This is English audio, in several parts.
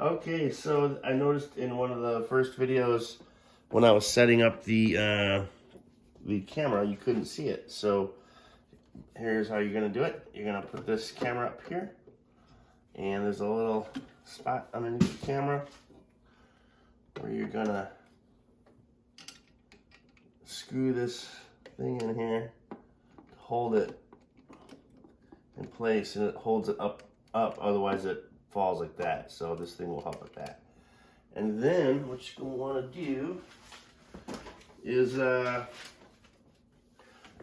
Okay, so I noticed in one of the first videos when I was setting up the camera, you couldn't see it. So here's how you're gonna do it. You're gonna put this camera up here, and there's a little spot underneath the camera where you're gonna screw this thing in here, hold it in place, and it holds it up. Otherwise it falls like that. So this thing will help with that. And then what you're gonna want to do is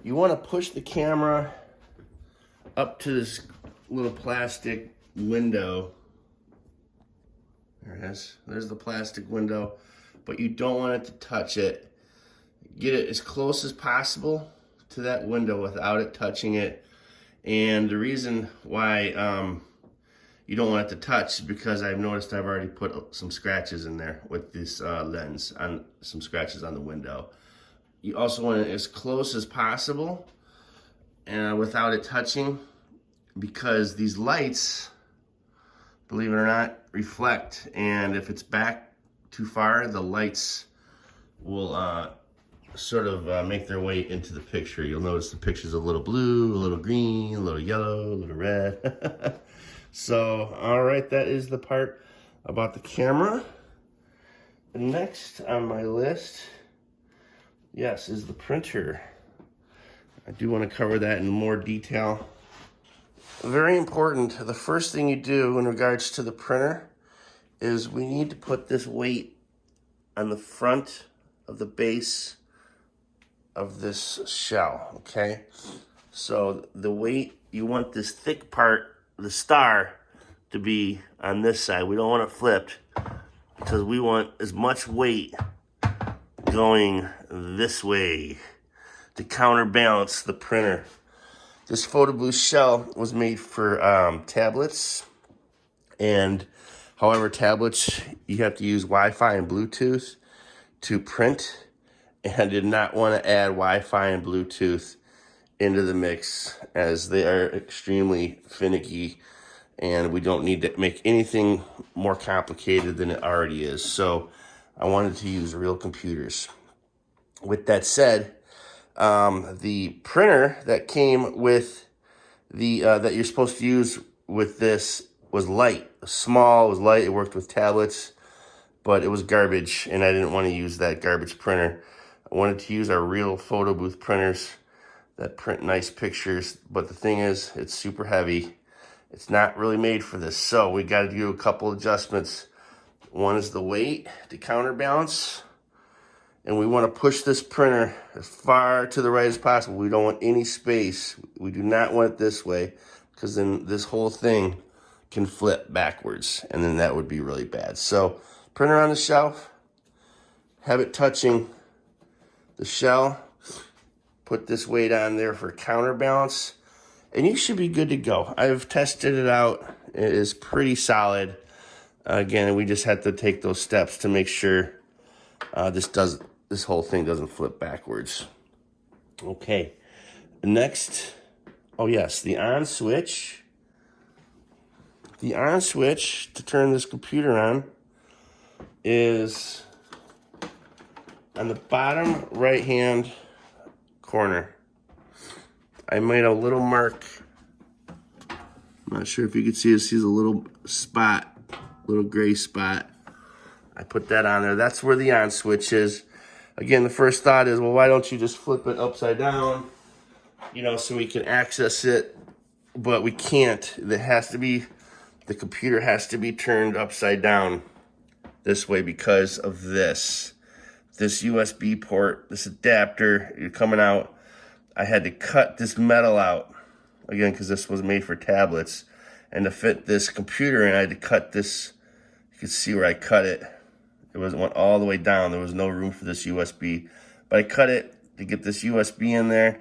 you want to push the camera up to this little plastic window. There it is. There's the plastic window, but you don't want it to touch it. Get it as close as possible to that window without it touching it. And the reason why you don't want it to touch is because I've noticed I've already put some scratches in there with this lens, on some scratches on the window. You also want it as close as possible and without it touching, because these lights, believe it or not, reflect, and if it's back too far, the lights will sort of make their way into the picture. You'll notice the picture's a little blue, a little green, a little yellow, a little red. So, all right, that is the part about the camera. Next on my list, yes, is the printer. I do want to cover that in more detail. Very important, the first thing you do in regards to the printer is we need to put this weight on the front of the base of this shell, okay? So the weight, you want this thick part, the star, to be on this side. We don't want it flipped because we want as much weight going this way to counterbalance the printer. This PhotoBoost shell was made for tablets, and however, tablets, you have to use Wi-Fi and Bluetooth to print, and I did not want to add Wi-Fi and Bluetooth into the mix as they are extremely finicky, and we don't need to make anything more complicated than it already is. So I wanted to use real computers. With that said, the printer that came with the that you're supposed to use with this was light, small, it was light, it worked with tablets, but it was garbage, and I didn't want to use that garbage printer. I wanted to use our real photo booth printers that print nice pictures, but the thing is, it's super heavy. It's not really made for this, so we got to do a couple adjustments. One is the weight to counterbalance, and we want to push this printer as far to the right as possible. We don't want any space. We do not want it this way, because then this whole thing can flip backwards, and then that would be really bad. So printer on the shelf, have it touching the shell, put this weight on there for counterbalance, and you should be good to go. I've tested it out. It is pretty solid. Again, we just have to take those steps to make sure this whole thing doesn't flip backwards. Okay, next, oh yes, the on switch. The on switch to turn this computer on is on the bottom right-hand corner. I made a little mark. I'm not sure if you can see it. See a little spot, little gray spot. I put that on there. That's where the on switch is. Again, the first thought is, well, why don't you just flip it upside down, you know, so we can access it? But we can't. The computer has to be turned upside down this way because of this USB port, this adapter, you're coming out. I had to cut this metal out, again, because this was made for tablets. And to fit this computer in, I had to cut this. You can see where I cut it. It went all the way down. There was no room for this USB. But I cut it to get this USB in there.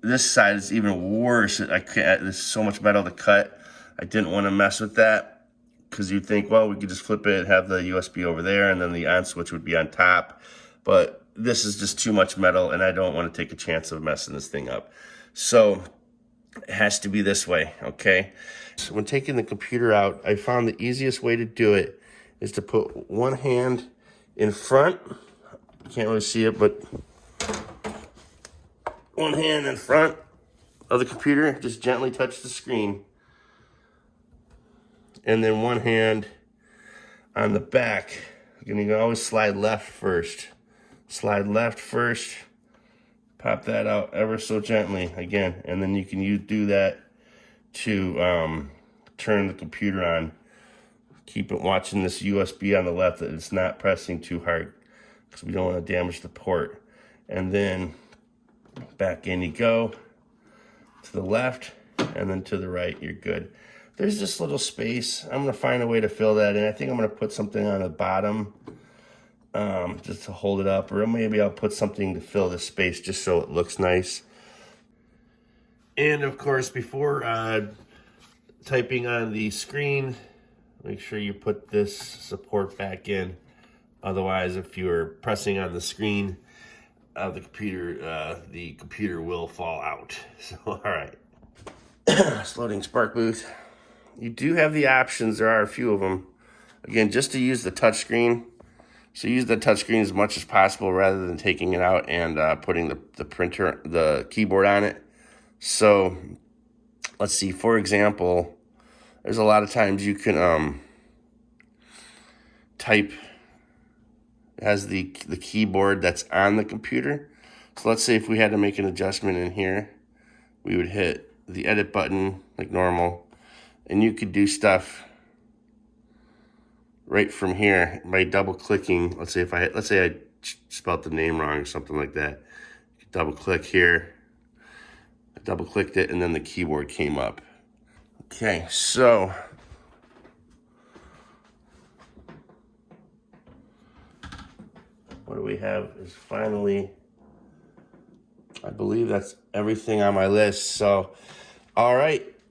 This side is even worse. There's so much metal to cut. I didn't want to mess with that, because you'd think, well, we could just flip it, have the USB over there, and then the on switch would be on top. But this is just too much metal, and I don't want to take a chance of messing this thing up. So it has to be this way, okay? So when taking the computer out, I found the easiest way to do it is to put one hand in front. You can't really see it, but one hand in front of the computer, just gently touch the screen. And then one hand on the back. You can always slide left first. Slide left first. Pop that out ever so gently again. And then you can do that to turn the computer on. Keep it watching this USB on the left that it's not pressing too hard because we don't want to damage the port. And then back in you go. To the left and then to the right, you're good. There's this little space. I'm gonna find a way to fill that in. I think I'm gonna put something on the bottom just to hold it up, or maybe I'll put something to fill this space just so it looks nice. And of course, before typing on the screen, make sure you put this support back in. Otherwise, if you're pressing on the screen of the computer will fall out. So, all right. It's loading SparkBooth. You do have the options. There are a few of them. Again, just to use the touchscreen. So use the touchscreen as much as possible rather than taking it out and putting the keyboard on it. So let's see. For example, there's a lot of times you can type. It has the keyboard that's on the computer. So let's say if we had to make an adjustment in here, we would hit the edit button like normal, and you could do stuff right from here by double clicking. Let's say I spelled the name wrong or something like that. You double click here. I double clicked it and then the keyboard came up. Okay, so what do we have is finally, I believe that's everything on my list. So, all right.